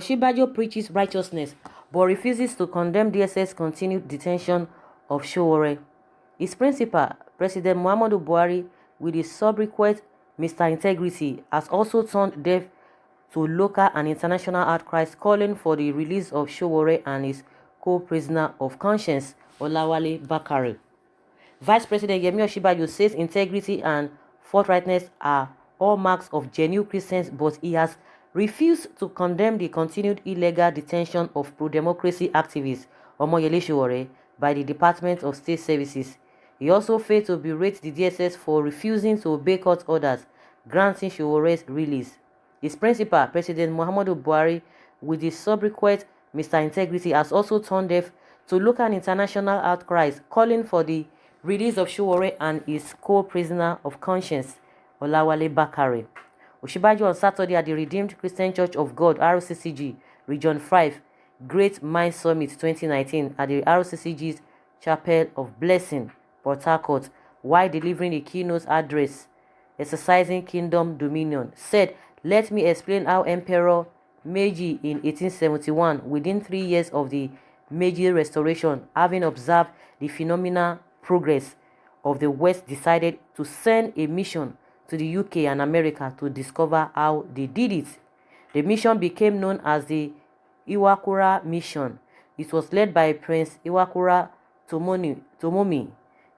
Osinbajo preaches righteousness but refuses to condemn DSS continued detention of Sowore. His principal, President Muhammadu Buhari, with his subsequent Mr. Integrity, has also turned deaf to local and international outcries calling for the release of Sowore and his co-prisoner of conscience, Olawale Bakare. Vice President Yemi Osinbajo says integrity and forthrightness are all marks of genuine Christians, but he has refused to condemn the continued illegal detention of pro-democracy activist Omoyele Sowore by the Department of State Services. He also failed to berate the DSS for refusing to obey court orders granting Sowore's release. His principal, President Muhammadu Buhari, with his subsequent Mr. Integrity, has also turned deaf to local and international outcries calling for the release of Sowore and his co-prisoner of conscience, Olawale Bakare. Osinbajo on Saturday at the Redeemed Christian Church of God, RCCG, Region 5, Great Mind Summit 2019 at the RCCG's Chapel of Blessing, Port Harcourt, while delivering a keynote address exercising kingdom dominion, said, "Let me explain how Emperor Meiji in 1871, within 3 years of the Meiji Restoration, having observed the phenomenal progress of the West, decided to send a mission to the UK and America to discover how they did it. The mission became known as the Iwakura Mission. It was led by Prince Iwakura Tomomi.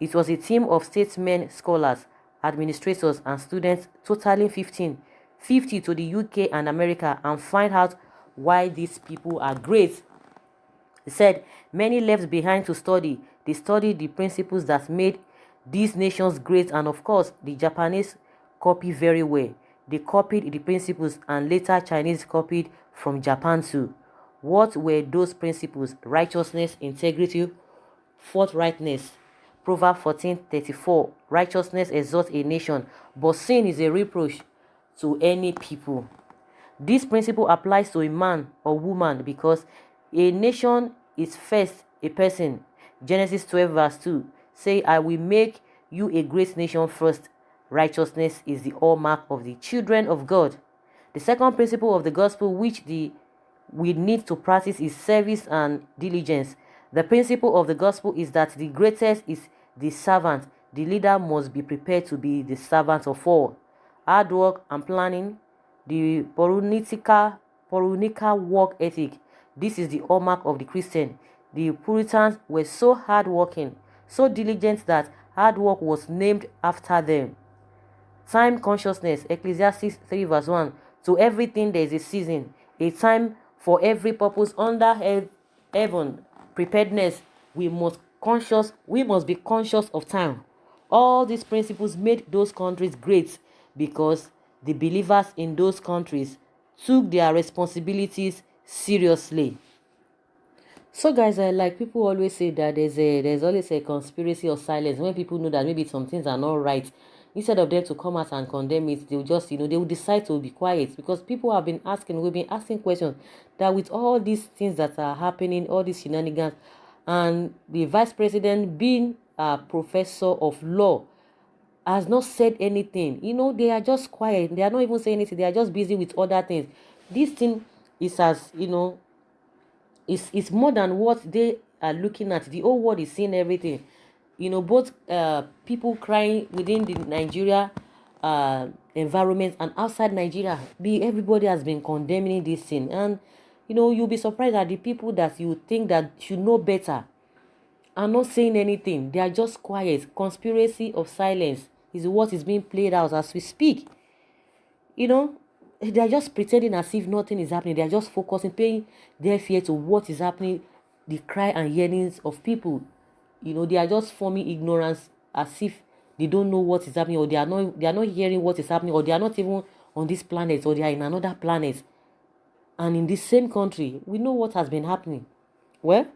It was a team of statesmen, scholars, administrators, and students, totaling 50 to the UK and America, and find out why these people are great." He said, "Many left behind to study. They studied the principles that made these nations great, and of course, the Japanese copied very well. They copied the principles, and later Chinese copied from Japan too. What were those principles? Righteousness, integrity, forthrightness. Proverbs 14:34. Righteousness exalts a nation, but sin is a reproach to any people." This principle applies to a man or woman because a nation is first a person. Genesis 12 verse 2 say, "I will make you a great nation first." Righteousness is the hallmark of the children of God. The second principle of the gospel which we need to practice is service and diligence. The principle of the gospel is that the greatest is the servant. The leader must be prepared to be the servant of all. Hard work and planning, the Puranical work ethic. This is the hallmark of the Christian. The Puritans were so hardworking, so diligent that hard work was named after them. Time consciousness, Ecclesiastes 3 verse 1. To everything there is a season, a time for every purpose under heaven. Preparedness, we must be conscious of time. All these principles made those countries great because the believers in those countries took their responsibilities seriously. So guys, like people always say that there's always a conspiracy of silence. When people know that maybe some things are not right, instead of them to come out and condemn it, they'll just, they will decide to be quiet, because people have been asking, we've been asking questions that with all these things that are happening, all these shenanigans, and the vice president being a professor of law has not said anything. They are just quiet. They are not even saying anything. They are just busy with other things. This thing is it's more than what they are looking at. The whole world is seeing everything. Both people crying within the Nigeria environment and outside Nigeria. Everybody has been condemning this thing, and you'll be surprised that the people that you think that should know better are not saying anything. They are just quiet. Conspiracy of silence is what is being played out as we speak. They are just pretending as if nothing is happening. They are just focusing, paying their fear to what is happening, the cry and yearnings of people. They are just forming ignorance as if they don't know what is happening, or they are not hearing what is happening, or they are not even on this planet, or they are in another planet. And in this same country, we know what has been happening. Well,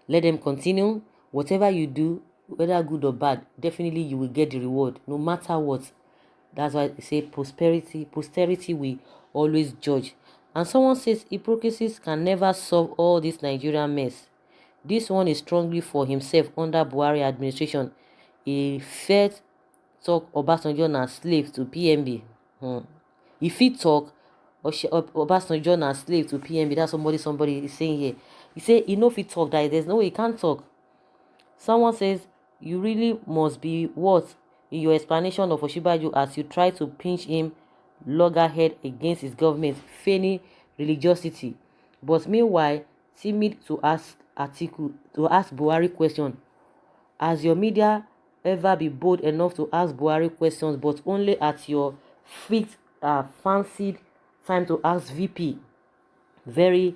let them continue. Whatever you do, whether good or bad, definitely you will get the reward, no matter what. That's why they say posterity will always judge. And someone says hypocrisies can never solve all this Nigerian mess. This one is strongly for himself under Buhari administration. He fed talk Obasanjo na slave to PMB. If he talk, Obasanjo na slave to PMB. That's somebody is saying here. He say he no fit talk, that there's no way he can't talk. Someone says you really must be what in your explanation of Osinbajo as you try to pinch him loggerhead against his government, feigning religiosity. But meanwhile, timid to ask Buhari question. Has your media ever be bold enough to ask Buhari questions, but only at your fancied time to ask VP? Very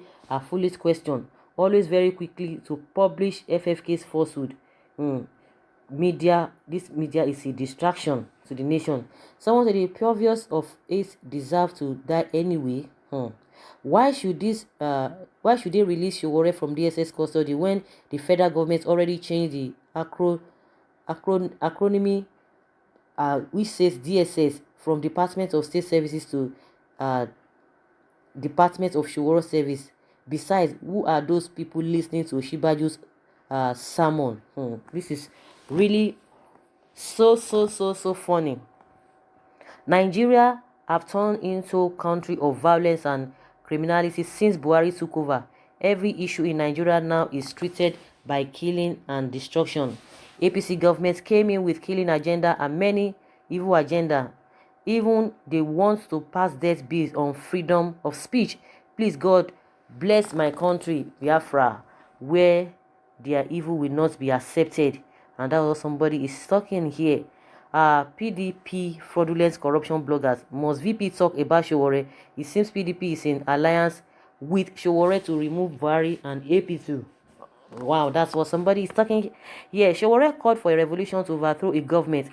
foolish question. Always very quickly to publish FFK's falsehood. This media is a distraction to the nation. Someone said the previous of eight deserve to die anyway. Why should they release Sowore from DSS custody when the federal government already changed the acronym which says DSS from Department of State Services to Department of Sowore Service? Besides, who are those people listening to Osinbajo's sermon? This is really so funny. Nigeria have turned into a country of violence and criminality since Buhari took over. Every issue in Nigeria now is treated by killing and destruction. APC government came in with killing agenda and many evil agenda. Even they want to pass death bills on freedom of speech. Please God, bless my country, Biafra, where their evil will not be accepted. And that was somebody is talking here. PDP fraudulent corruption bloggers. Must VP talk about Sowore? It seems PDP is in alliance with Sowore to remove Buhari and AP2. Wow, that's what somebody is talking here. Sowore called for a revolution to overthrow a government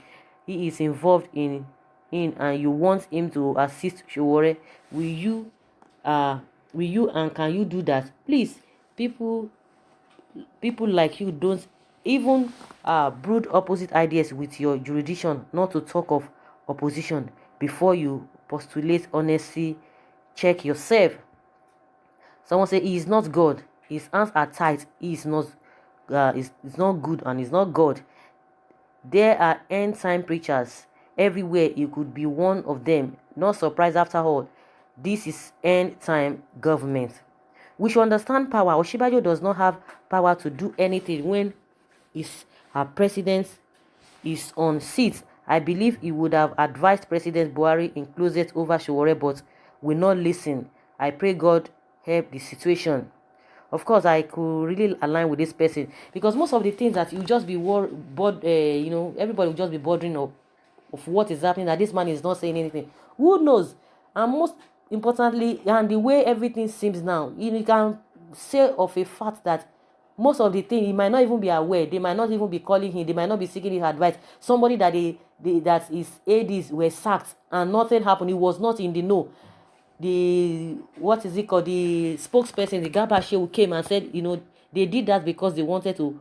he is involved in and you want him to assist Sowore. Will you and can you do that? Please, people like you don't even brood opposite ideas with your jurisdiction, not to talk of opposition. Before you postulate honesty, check yourself. Someone say he is not God, his hands are tight, he is not is not good and is not God. There are end time preachers everywhere, you could be one of them. Not surprised after all, this is end time government. We should understand power. Osinbajo does not have power to do anything when our president is on seat. I believe he would have advised President Buhari in closet over Sowore, but will not listen. I pray God help the situation. Of course, I could really align with this person because most of the things that you just be everybody will just be bothering of what is happening, that this man is not saying anything. Who knows? And most importantly, and the way everything seems now, you can say of a fact that most of the things he might not even be aware. They might not even be calling him. They might not be seeking his advice. Somebody that that his aides were sacked and nothing happened. He was not in the know. The spokesperson, the Gabashe, came and said, they did that because they wanted to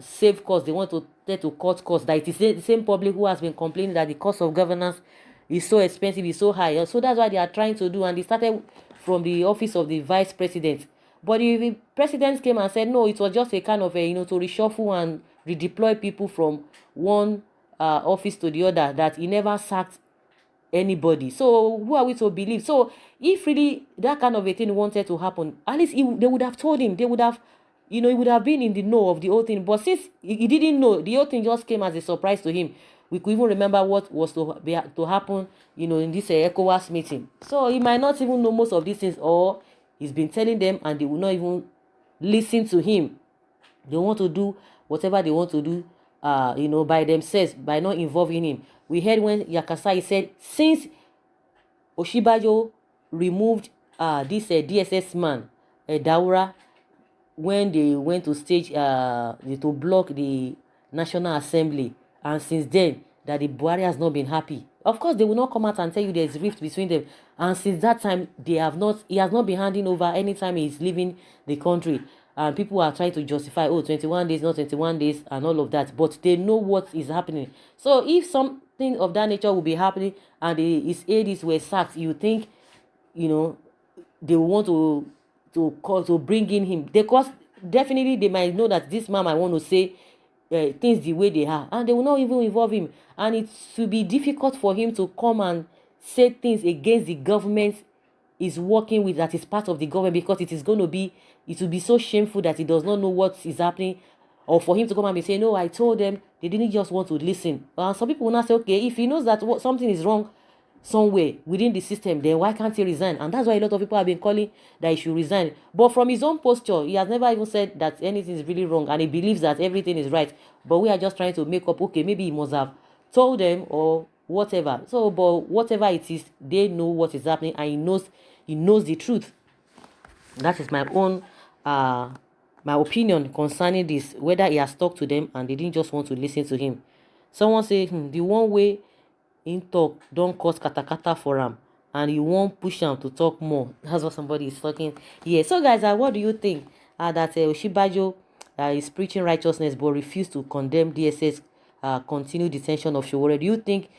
save costs. They wanted to cut costs. That it is the same public who has been complaining that the cost of governance is so expensive, is so high. So that's why they are trying to do. And they started from the office of the vice president. But the president came and said, no, it was just a kind of to reshuffle and redeploy people from one office to the other, that he never sacked anybody. So who are we to believe? So if really that kind of a thing wanted to happen, at least they would have told him. They would have, he would have been in the know of the whole thing. But since he didn't know, the whole thing just came as a surprise to him. We could even remember what was to happen, in this ECOWAS meeting. So he might not even know most of these things, or he's been telling them and they will not even listen to him. They want to do whatever they want to do, by themselves, by not involving him. We heard when Yakasai said, since Osinbajo removed this DSS man, Daura, when they went to stage to block the National Assembly, and since then that the Buhari has not been happy. Of course, they will not come out and tell you there's rift between them. And since that time, he has not been handing over anytime he's leaving the country. And people are trying to justify, 21 days, not 21 days, and all of that. But they know what is happening. So if something of that nature will be happening and his aides were sacked, you think, they will want to bring in him. Because definitely they might know that this man might want to say things the way they are, and they will not even involve him. And it will be difficult for him to come and say things against the government is working with, that is part of the government, because it will be so shameful that he does not know what is happening, or for him to come and be saying, no, I told them, they didn't just want to listen. Some people will now say, okay, if he knows that something is wrong somewhere within the system, then why can't he resign? And that's why a lot of people have been calling that he should resign. But from his own posture, he has never even said that anything is really wrong, and he believes that everything is right. But we are just trying to make up, okay, maybe he must have told them or whatever. So, but whatever it is, they know what is happening, and he knows the truth. That is my own my opinion concerning this, whether he has talked to them and they didn't just want to listen to him. Someone say, the one way in talk don't cause katakata for him, and you won't push him to talk more. That's what somebody is talking here. So guys, what do you think? That Osinbajo is preaching righteousness but refused to condemn DSS continued detention of Sowore. Do you think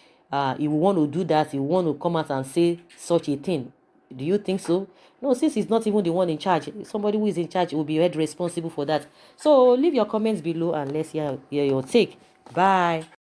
he will want to do that? He will want to come out and say such a thing? Do you think so? No, since he's not even the one in charge, somebody who is in charge will be held responsible for that. So leave your comments below and let's hear your take. Bye.